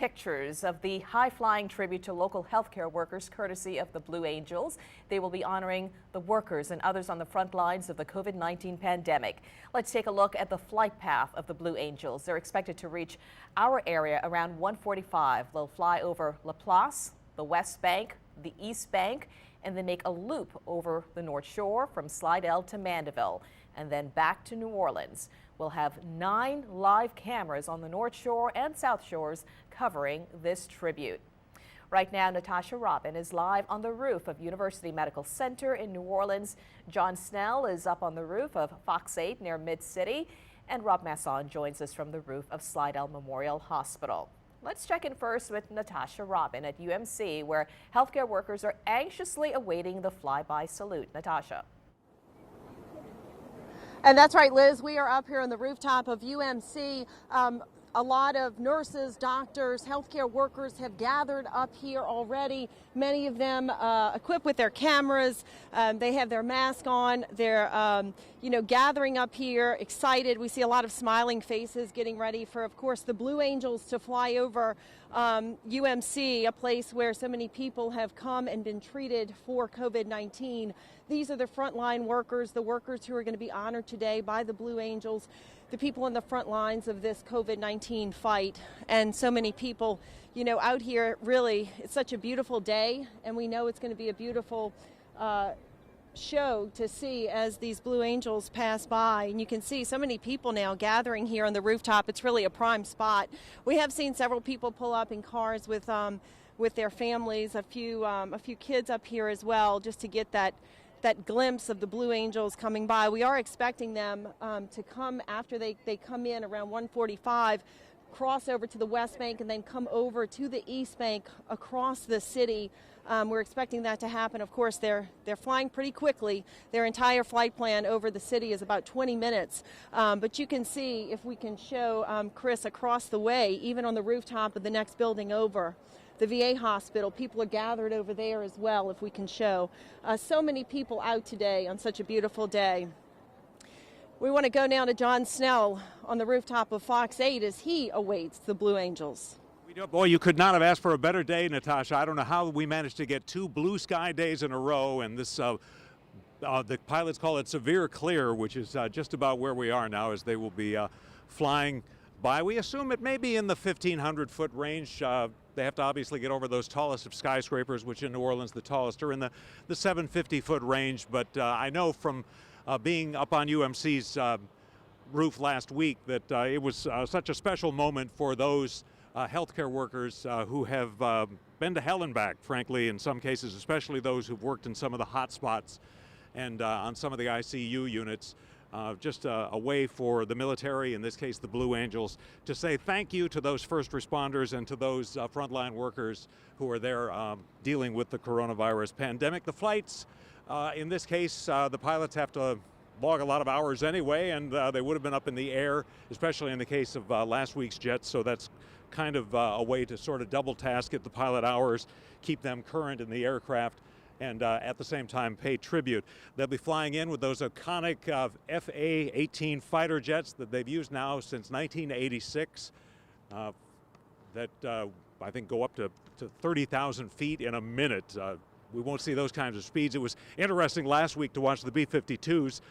pictures of the high-flying tribute to local healthcare workers courtesy of the Blue Angels. They will be honoring the workers and others on the front lines of the COVID-19 pandemic. Let's take a look at the flight path of the Blue Angels. They're expected to reach our area around 1:45. They'll fly over La Place, the West Bank, the East Bank, and then make a loop over the North Shore from Slidell to Mandeville and then back to New Orleans. We'll have 9 live cameras on the North Shore and South Shores covering this tribute. Right now, Natasha Robin is live on the roof of University Medical Center in New Orleans. John Snell is up on the roof of Fox 8 near Mid-City, and Rob Masson joins us from the roof of Slidell Memorial Hospital. Let's check in first with Natasha Robin at UMC, where healthcare workers are anxiously awaiting the flyby salute. Natasha. And that's right, Liz. We are up here on the rooftop of UMC. A lot of nurses, doctors, healthcare workers have gathered up here already. Many of them equipped with their cameras. They have their mask on. They're, gathering up here, excited. We see a lot of smiling faces getting ready for, of course, the Blue Angels to fly over UMC, a place where so many people have come and been treated for COVID-19. These are the frontline workers, the workers who are going to be honored today by the Blue Angels, the people in the front lines of this COVID-19 fight. And so many people, out here, really, it's such a beautiful day, and we know it's going to be a beautiful show to see as these Blue Angels pass by. And you can see so many people now gathering here on the rooftop. It's really a prime spot. We have seen several people pull up in cars with their families, a few kids up here as well, just to get that glimpse of the Blue Angels coming by. We are expecting them to come after they come in around 1:45, cross over to the West Bank, and then come over to the East Bank across the city. We're expecting that to happen. Of course, they're flying pretty quickly. Their entire flight plan over the city is about 20 minutes. But you can see, if we can show Chris across the way, even on the rooftop of the next building over, the VA hospital, people are gathered over there as well, if we can show. So many people out today on such a beautiful day. We want to go now to John Snell on the rooftop of Fox 8 as he awaits the Blue Angels. Boy, you could not have asked for a better day, Natasha. I don't know how we managed to get 2 blue sky days in a row, and this the pilots call it severe clear, which is just about where we are now as they will be flying by. We assume it may be in the 1,500-foot range. They have to obviously get over those tallest of skyscrapers, which in New Orleans the tallest are in the 750-foot range. But I know from being up on UMC's roof last week that it was such a special moment for those healthcare workers who have been to hell and back, frankly, in some cases, especially those who've worked in some of the hot spots and on some of the ICU units. Just a way for the military, in this case the Blue Angels, to say thank you to those first responders and to those frontline workers who are there dealing with the coronavirus pandemic. The flights, in this case, the pilots have to log a lot of hours anyway, and they would have been up in the air, especially in the case of last week's jets, so that's kind of a way to sort of double task, get the pilot hours, keep them current in the aircraft, and at the same time pay tribute. They'll be flying in with those iconic FA-18 fighter jets that they've used now since 1986 that I think go up to 30,000 feet in a minute. We won't see those kinds of speeds. It was interesting last week to watch the B-52s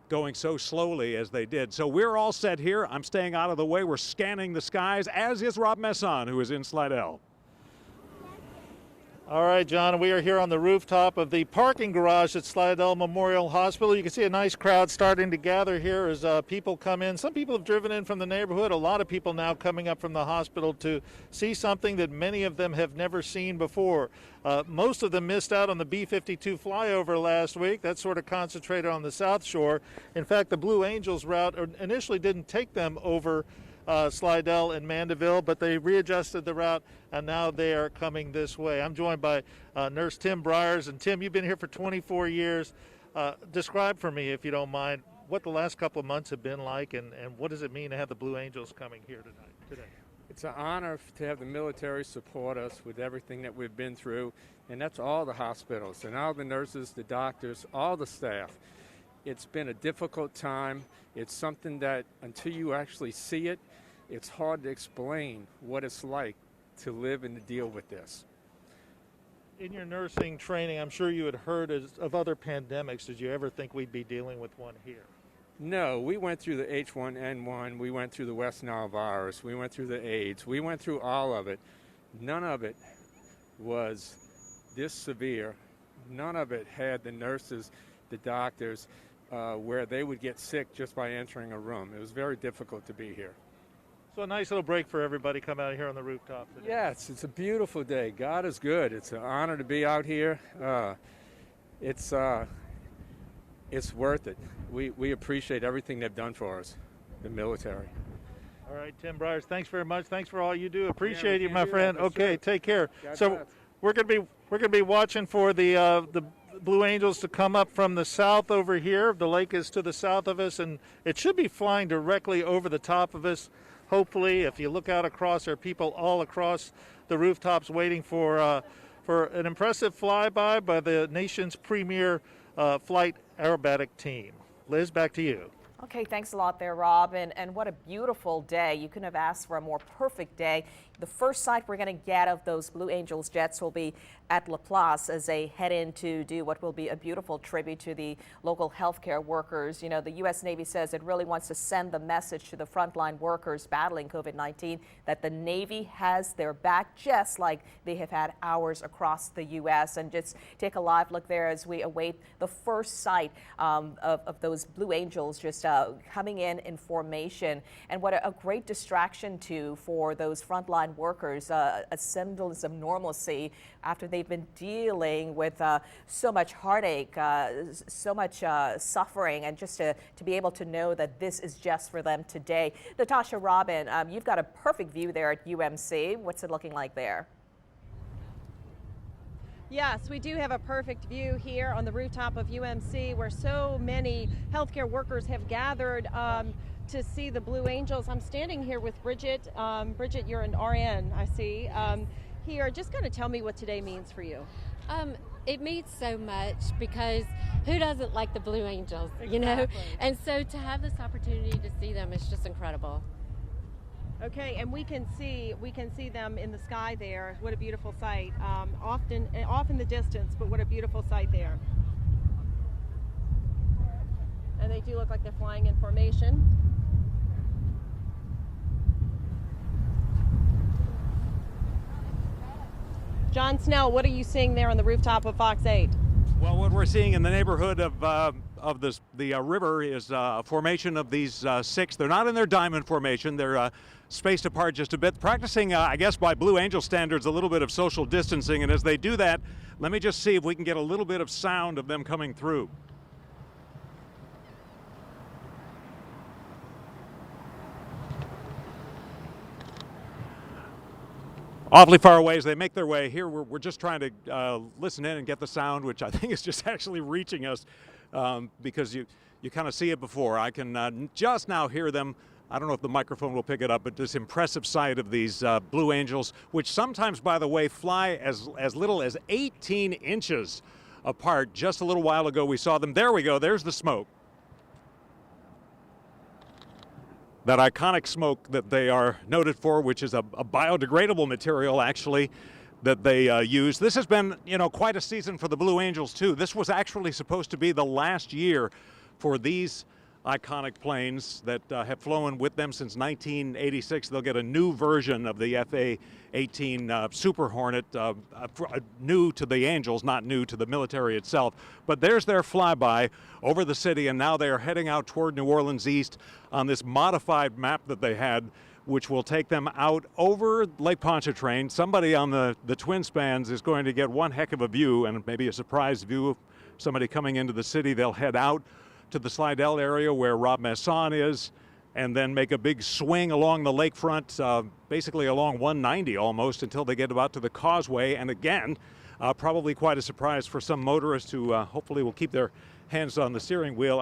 going so slowly as they did. So we're all set here. I'm staying out of the way. We're scanning the skies, as is Rob Masson, who is in Slidell. All right, John, we are here on the rooftop of the parking garage at Slidell Memorial Hospital. You can see a nice crowd starting to gather here as people come in. Some people have driven in from the neighborhood. A lot of people now coming up from the hospital to see something that many of them have never seen before. Most of them missed out on the B-52 flyover last week. That sort of concentrated on the South Shore. In fact, the Blue Angels route initially didn't take them over Slidell and Mandeville, but they readjusted the route, and now they are coming this way. I'm joined by Nurse Tim Briers, and Tim, you've been here for 24 years. Describe for me, if you don't mind, what the last couple of months have been like, and what does it mean to have the Blue Angels coming here today? It's an honor to have the military support us with everything that we've been through, and that's all the hospitals and all the nurses, the doctors, all the staff. It's been a difficult time. It's something that until you actually see it, it's hard to explain what it's like to live and to deal with this. In your nursing training, I'm sure you had heard of other pandemics. Did you ever think we'd be dealing with one here? No, we went through the H1N1, we went through the West Nile virus, we went through the AIDS, we went through all of it. None of it was this severe. None of it had the nurses, the doctors, where they would get sick just by entering a room. It was very difficult to be here. So a nice little break for everybody come out here on the rooftop today. Yes, it's a beautiful day. God is good. It's an honor to be out here. It's worth it. We appreciate everything they've done for us, the military. All right, Tim Briers, thanks very much. Thanks for all you do. Appreciate you, my do friend. that for Okay, sure. take care. God So bless. we're gonna be watching for the Blue Angels to come up from the south over here. The lake is to the south of us, and it should be flying directly over the top of us. Hopefully, if you look out across, there are people all across the rooftops waiting for an impressive flyby by the nation's premier flight aerobatic team. Liz, back to you. Okay, thanks a lot there, Rob. And what a beautiful day. You couldn't have asked for a more perfect day. The first sight we're going to get of those Blue Angels jets will be at La Place as they head in to do what will be a beautiful tribute to the local healthcare workers. You know, the U.S. Navy says it really wants to send the message to the frontline workers battling COVID-19 that the Navy has their back, just like they have had ours across the U.S. And just take a live look there as we await the first sight of those Blue Angels just coming in formation. And what a great distraction, too, for those frontline workers, a semblance of normalcy after they've been dealing with so much heartache, so much suffering, and just to be able to know that this is just for them today. Natasha, Robin, you've got a perfect view there at UMC. What's it looking like there? Yes, we do have a perfect view here on the rooftop of UMC where so many healthcare workers have gathered to see the Blue Angels. I'm standing here with Bridget. Bridget, you're an RN, I see. Here, just going to tell me what today means for you. It means so much because who doesn't like the Blue Angels, you know? And so to have this opportunity to see them is just incredible. Okay, and we can see them in the sky there. What a beautiful sight. Off in the distance, but what a beautiful sight there. And they do look like they're flying in formation. John Snell, what are you seeing there on the rooftop of Fox 8? Well, what we're seeing in the neighborhood of the river is a formation of these six. They're not in their diamond formation. They're spaced apart just a bit, practicing, I guess, by Blue Angel standards, a little bit of social distancing. And as they do that, let me just see if we can get a little bit of sound of them coming through. Awfully far away as they make their way here. We're just trying to listen in and get the sound, which I think is just actually reaching us because you kind of see it before. I can just now hear them. I don't know if the microphone will pick it up, but this impressive sight of these Blue Angels, which sometimes, by the way, fly as little as 18 inches apart. Just a little while ago we saw them. There we go. There's the smoke. That iconic smoke that they are noted for, which is a biodegradable material, actually, that they use. This has been, quite a season for the Blue Angels, too. This was actually supposed to be the last year for these iconic planes that have flown with them since 1986. They'll get a new version of the FA-18 Super Hornet, new to the Angels, not new to the military itself. But there's their flyby over the city, and now they are heading out toward New Orleans East on this modified map that they had, which will take them out over Lake Pontchartrain. Somebody on the twin spans is going to get one heck of a view, and maybe a surprise view of somebody coming into the city. They'll head out to the Slidell area where Rob Masson is, and then make a big swing along the lakefront, basically along 190 almost, until they get about to the causeway. And again, probably quite a surprise for some motorists who hopefully will keep their hands on the steering wheel.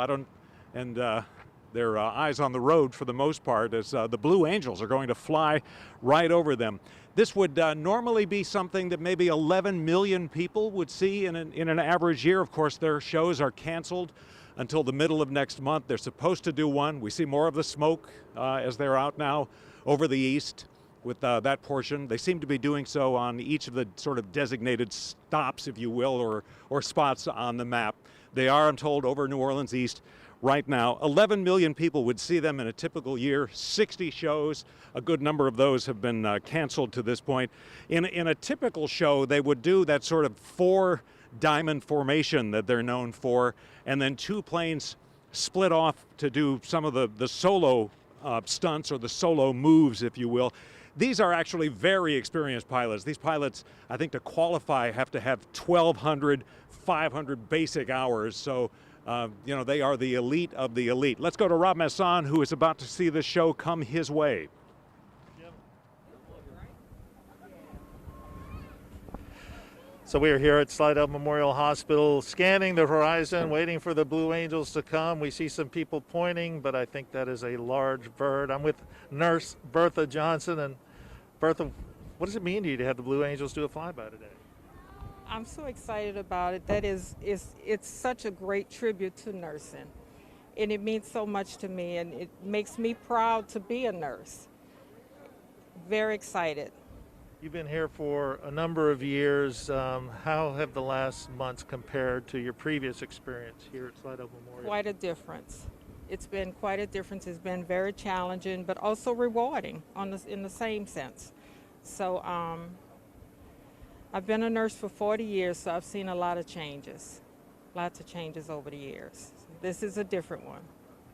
Their eyes on the road for the most part, as the Blue Angels are going to fly right over them. This would normally be something that maybe 11 million people would see in an average year. Of course, their shows are canceled until the middle of next month. They're supposed to do one. We see more of the smoke as they're out now over the east. with that portion. They seem to be doing so on each of the sort of designated stops, if you will, or spots on the map. They are, I'm told, over New Orleans East right now. 11 million people would see them in a typical year, 60 shows. A good number of those have been canceled to this point. In a typical show, they would do that sort of 4-diamond formation that they're known for, and then 2 planes split off to do some of the solo stunts or the solo moves, if you will. These are actually very experienced pilots. These pilots, I think, to qualify have to have 1,200, 500 basic hours. So, you know, they are the elite of the elite. Let's go to Rob Masson, who is about to see the show come his way. So we are here at Slidell Memorial Hospital, scanning the horizon, waiting for the Blue Angels to come. We see some people pointing, but I think that is a large bird. I'm with Nurse Bertha Johnson. And Bertha, what does it mean to you to have the Blue Angels do a flyby today? I'm so excited about it. It's such a great tribute to nursing, and it means so much to me, and it makes me proud to be a nurse. Very excited. You've been here for a number of years. How have the last months compared to your previous experience here at Slidell Memorial? Quite a difference. It's been quite a difference. It's been very challenging, but also rewarding in the same sense. So I've been a nurse for 40 years, so I've seen a lot of changes. Lots of changes over the years. This is a different one.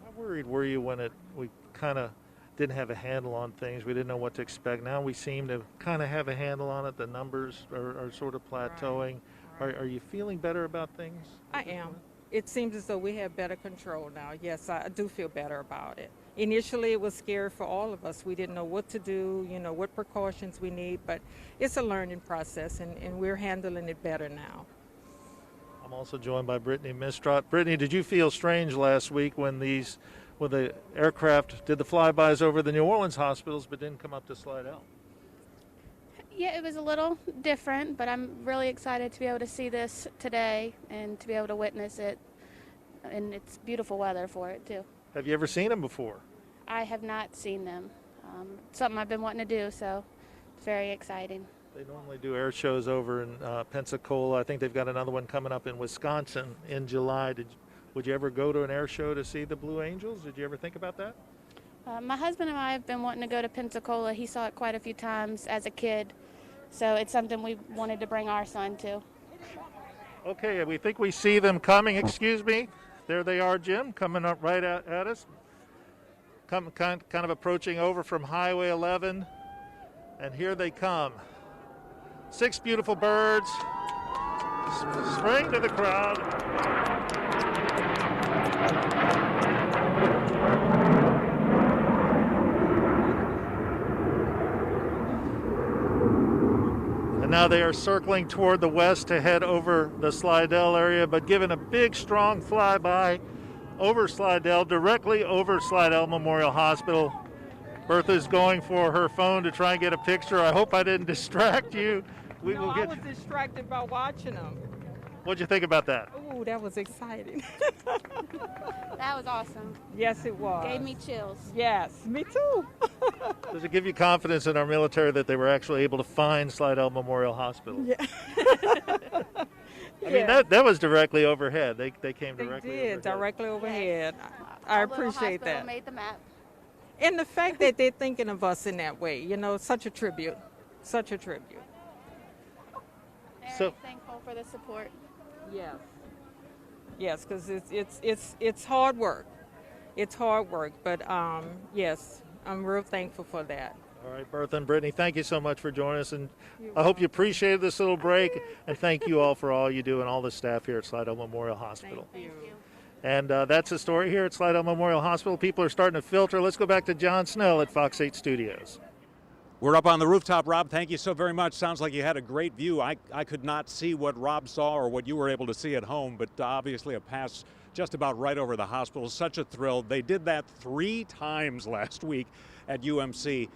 How worried were you when we kind of didn't have a handle on things? We didn't know what to expect. Now we seem to kind of have a handle on it. The numbers are sort of plateauing. Right. Are you feeling better about things? I am. It seems as though we have better control now. Yes, I do feel better about it. Initially, it was scary for all of us. We didn't know what to do, you know, what precautions we need, but it's a learning process, and we're handling it better now. I'm also joined by Brittany Mistrot. Brittany, did you feel strange last week when the aircraft did the flybys over the New Orleans hospitals but didn't come up to Slidell? Yeah, it was a little different, but I'm really excited to be able to see this today and to be able to witness it. And it's beautiful weather for it, too. Have you ever seen them before? I have not seen them. Something I've been wanting to do, so it's very exciting. They normally do air shows over in Pensacola. I think they've got another one coming up in Wisconsin in July. Would you ever go to an air show to see the Blue Angels? Did you ever think about that? My husband and I have been wanting to go to Pensacola. He saw it quite a few times as a kid, so it's something we wanted to bring our son to. Okay, we think we see them coming. Excuse me. There they are, Jim, coming up right at us. Kind of approaching over from Highway 11, and here they come. 6 beautiful birds spraying to the crowd. And now they are circling toward the west to head over the Slidell area, but given a big, strong flyby over Slidell, directly over Slidell Memorial Hospital. Bertha's going for her phone to try and get a picture. I hope I didn't distract you. I was distracted by watching them. What'd you think about that? Oh, that was exciting. That was awesome. Yes, it was. Gave me chills. Yes, me too. Does it give you confidence in our military that they were actually able to find Slidell Memorial Hospital? Yeah. I mean, that was directly overhead. They came directly They did, overhead. directly overhead. Yes. I Our little appreciate hospital that. made the map. And the fact that they're thinking of us in that way, you know, such a tribute. Such a tribute. Very thankful for the support. Yes. Yes, because it's hard work. It's hard work, but yes, I'm real thankful for that. All right, Bertha and Brittany, thank you so much for joining us, and I hope you appreciated this little break, and thank you all for all you do and all the staff here at Slidell Memorial Hospital. Thank you. And that's the story here at Slidell Memorial Hospital. People are starting to filter. Let's go back to John Snell at Fox 8 Studios. We're up on the rooftop, Rob. Thank you so very much. Sounds like you had a great view. I could not see what Rob saw or what you were able to see at home, but obviously a pass just about right over the hospital. Such a thrill. They did that 3 times last week at UMC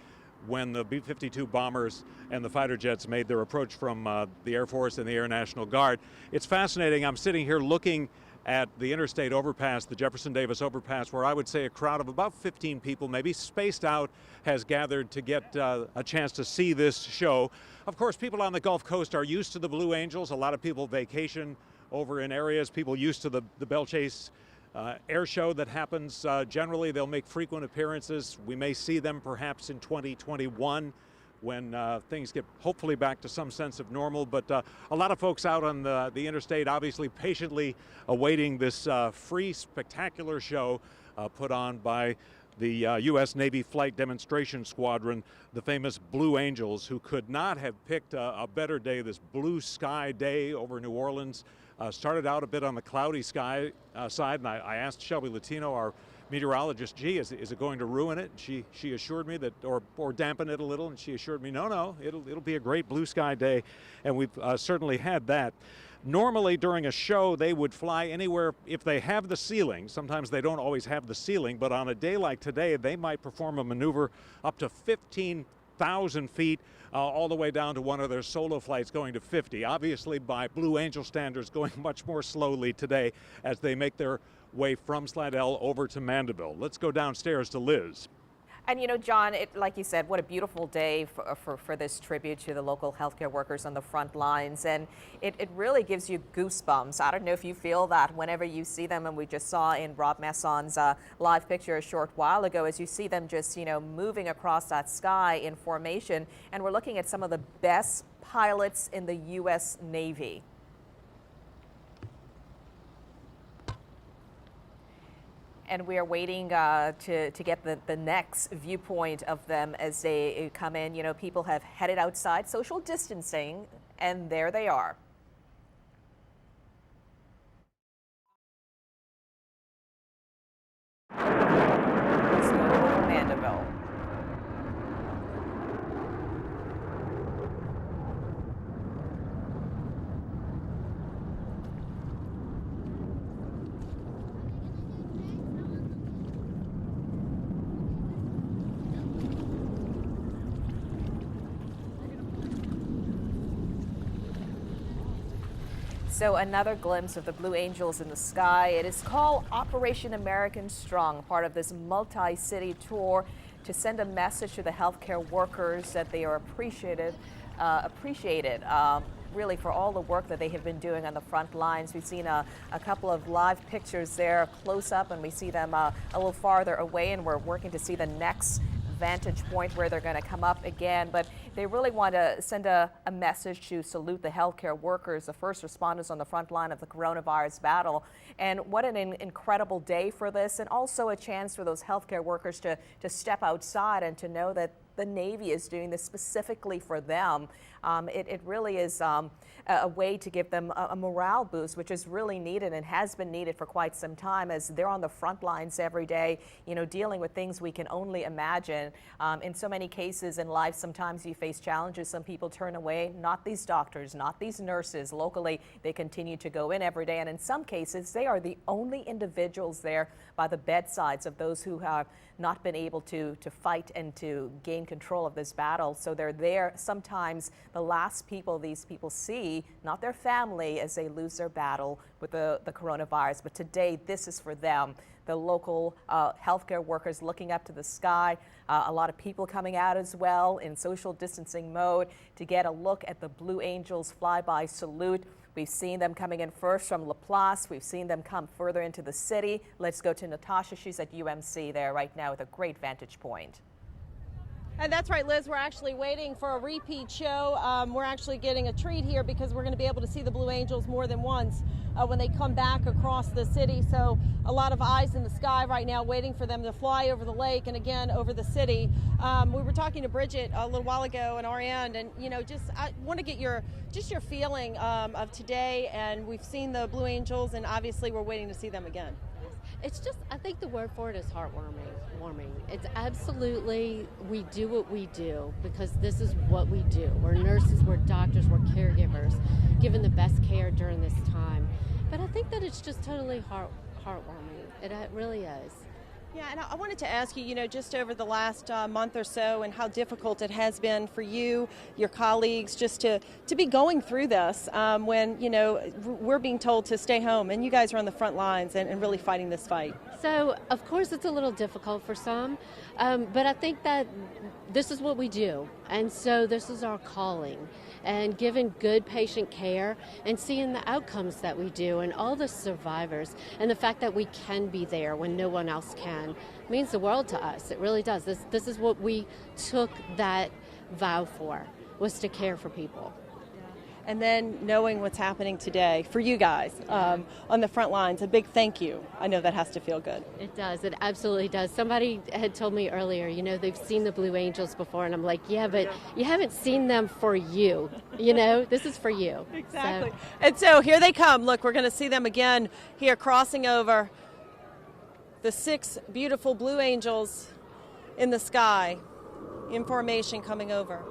when the B-52 bombers and the fighter jets made their approach from the Air Force and the Air National Guard. It's fascinating. I'm sitting here looking at the interstate overpass, the Jefferson Davis overpass, where I would say a crowd of about 15 people, maybe spaced out, has gathered to get a chance to see this show. Of course, people on the Gulf Coast are used to the Blue Angels. A lot of people vacation over in areas, people used to the Belle Chase air show that happens. Generally, they'll make frequent appearances. We may see them perhaps in 2021 when things get hopefully back to some sense of normal. But a lot of folks out on the interstate obviously patiently awaiting this free, spectacular show put on by the U.S. Navy Flight Demonstration Squadron, the famous Blue Angels, who could not have picked a better day, this blue sky day over New Orleans. Started out a bit on the cloudy sky side, and I asked Shelby Latino, our meteorologist, gee, is it going to ruin it? She assured me that, or dampen it a little, and she assured me, no, it'll be a great blue sky day, and we've certainly had that. Normally during a show they would fly anywhere, if they have the ceiling, sometimes they don't always have the ceiling, but on a day like today they might perform a maneuver up to 15,000 feet, all the way down to one of their solo flights going to 50. Obviously by Blue Angel standards going much more slowly today as they make their way from Slidell over to Mandeville. Let's go downstairs to Liz. And you know, John, like you said, what a beautiful day for this tribute to the local healthcare workers on the front lines. And it really gives you goosebumps. I don't know if you feel that whenever you see them, and we just saw in Rob Masson's live picture a short while ago, as you see them just, you know, moving across that sky in formation. And we're looking at some of the best pilots in the U.S. Navy. And we are waiting to get the next viewpoint of them as they come in. You know, people have headed outside, social distancing, and there they are. Let's go to Mandeville. So another glimpse of the Blue Angels in the sky. It is called Operation American Strong, part of this multi-city tour to send a message to the healthcare workers that they are appreciated really for all the work that they have been doing on the front lines. We've seen a couple of live pictures there close up, and we see them a little farther away, and we're working to see the next vantage point where they're going to come up again. But they really want to send a message to salute the healthcare workers, the first responders on the front line of the coronavirus battle. And what an incredible day for this, and also a chance for those healthcare workers to step outside and to know that the Navy is doing this specifically for them. It really is a way to give them a morale boost, which is really needed and has been needed for quite some time, as they're on the front lines every day, you know, dealing with things we can only imagine. In so many cases in life, sometimes you face challenges. Some people turn away, not these doctors, not these nurses. Locally, they continue to go in every day, and in some cases, they are the only individuals there by the bedsides of those who have not been able to fight and to gain control of this battle. So they're there, sometimes the last people these people see, not their family, as they lose their battle with the coronavirus. But today, this is for them. The local healthcare workers looking up to the sky, a lot of people coming out as well in social distancing mode to get a look at the Blue Angels flyby salute. We've seen them coming in first from Laplace. We've seen them come further into the city. Let's go to Natasha. She's at UMC there right now with a great vantage point. And that's right, Liz. We're actually waiting for a repeat show. We're actually getting a treat here because we're going to be able to see the Blue Angels more than once when they come back across the city. So a lot of eyes in the sky right now waiting for them to fly over the lake and again over the city. We were talking to Bridget a little while ago on our end, and you know, I want to get your feeling of today. And we've seen the Blue Angels, and obviously we're waiting to see them again. It's just, I think the word for it is heartwarming. It's absolutely, we do what we do because this is what we do. We're nurses, we're doctors, we're caregivers, giving the best care during this time. But I think that it's just totally heartwarming. It really is. Yeah, and I wanted to ask you, just over the last month or so and how difficult it has been for you, your colleagues, just to be going through this when, we're being told to stay home and you guys are on the front lines and really fighting this fight. So, of course, it's a little difficult for some, but I think that this is what we do, and so this is our calling. And giving good patient care and seeing the outcomes that we do and all the survivors and the fact that we can be there when no one else can means the world to us. It really does. This is what we took that vow for, was to care for people. And then knowing what's happening today for you guys on the front lines, a big thank you. I know that has to feel good. It does. It absolutely does. Somebody had told me earlier, they've seen the Blue Angels before, and I'm like, yeah, but you haven't seen them for you. This is for you. Exactly. So. And so here they come. Look, we're going to see them again here crossing over. The 6 beautiful Blue Angels in the sky in formation coming over.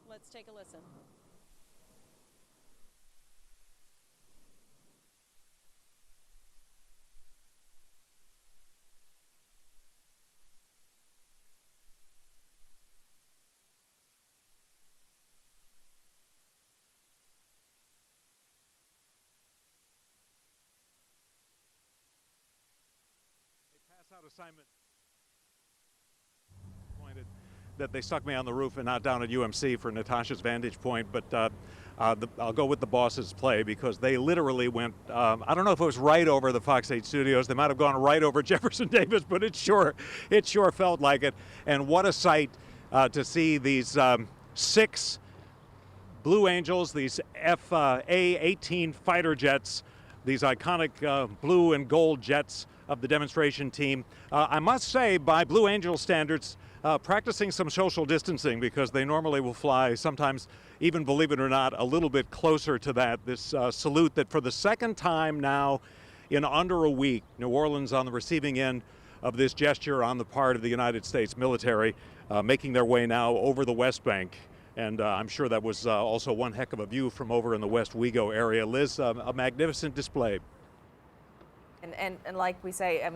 Let's take a listen. Pass out assignment. Pointed that they stuck me on the roof and not down at UMC for Natasha's vantage point, but I'll go with the Bosses play because they literally went, I don't know if it was right over the Fox 8 studios, they might have gone right over Jefferson Davis, but it sure felt like it. And what a sight to see these 6 Blue Angels, these FA-18 fighter jets, these iconic blue and gold jets of the demonstration team. I must say, by Blue Angel standards, practicing some social distancing because they normally will fly, sometimes even, believe it or not, a little bit closer to that. This salute that for the second time now in under a week, New Orleans on the receiving end of this gesture on the part of the United States military, making their way now over the West Bank. And I'm sure that was also one heck of a view from over in the West Wego area. Liz, a magnificent display. And like we say,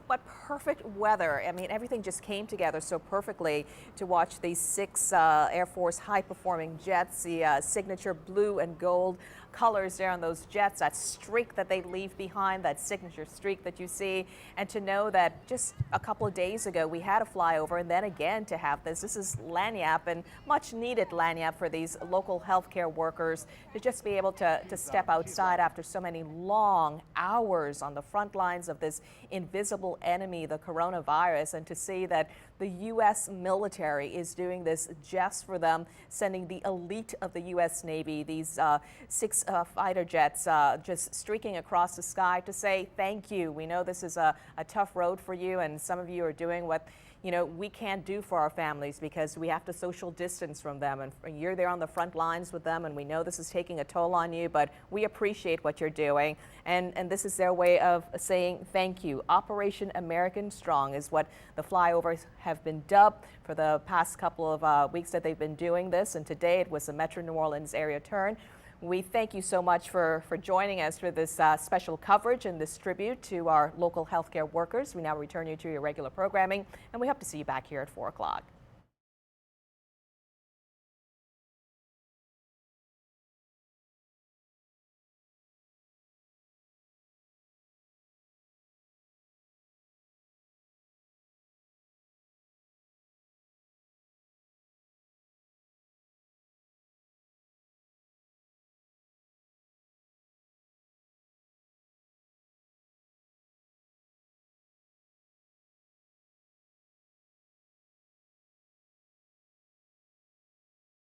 what perfect weather. Everything just came together so perfectly to watch these 6 Air Force high-performing jets, the signature blue and gold colors there on those jets, that streak that they leave behind, that signature streak that you see, and to know that just a couple of days ago we had a flyover, and then again to have this is lagniappe, and much needed lagniappe for these local healthcare workers to just be able to step outside after so many long hours on the front lines of this invisible enemy, the coronavirus, and to see that the U.S. military is doing this just for them, sending the elite of the U.S. Navy, these 6 fighter jets just streaking across the sky to say thank you. We know this is a tough road for you, and some of you are doing what we can't do for our families because we have to social distance from them, and you're there on the front lines with them, and we know this is taking a toll on you, but we appreciate what you're doing, and this is their way of saying thank you. Operation American Strong is what the flyovers have been dubbed for the past couple of weeks that they've been doing this, and today it was the Metro New Orleans area turn. We thank you so much for joining us for this special coverage and this tribute to our local healthcare workers. We now return you to your regular programming, and we hope to see you back here at 4 o'clock.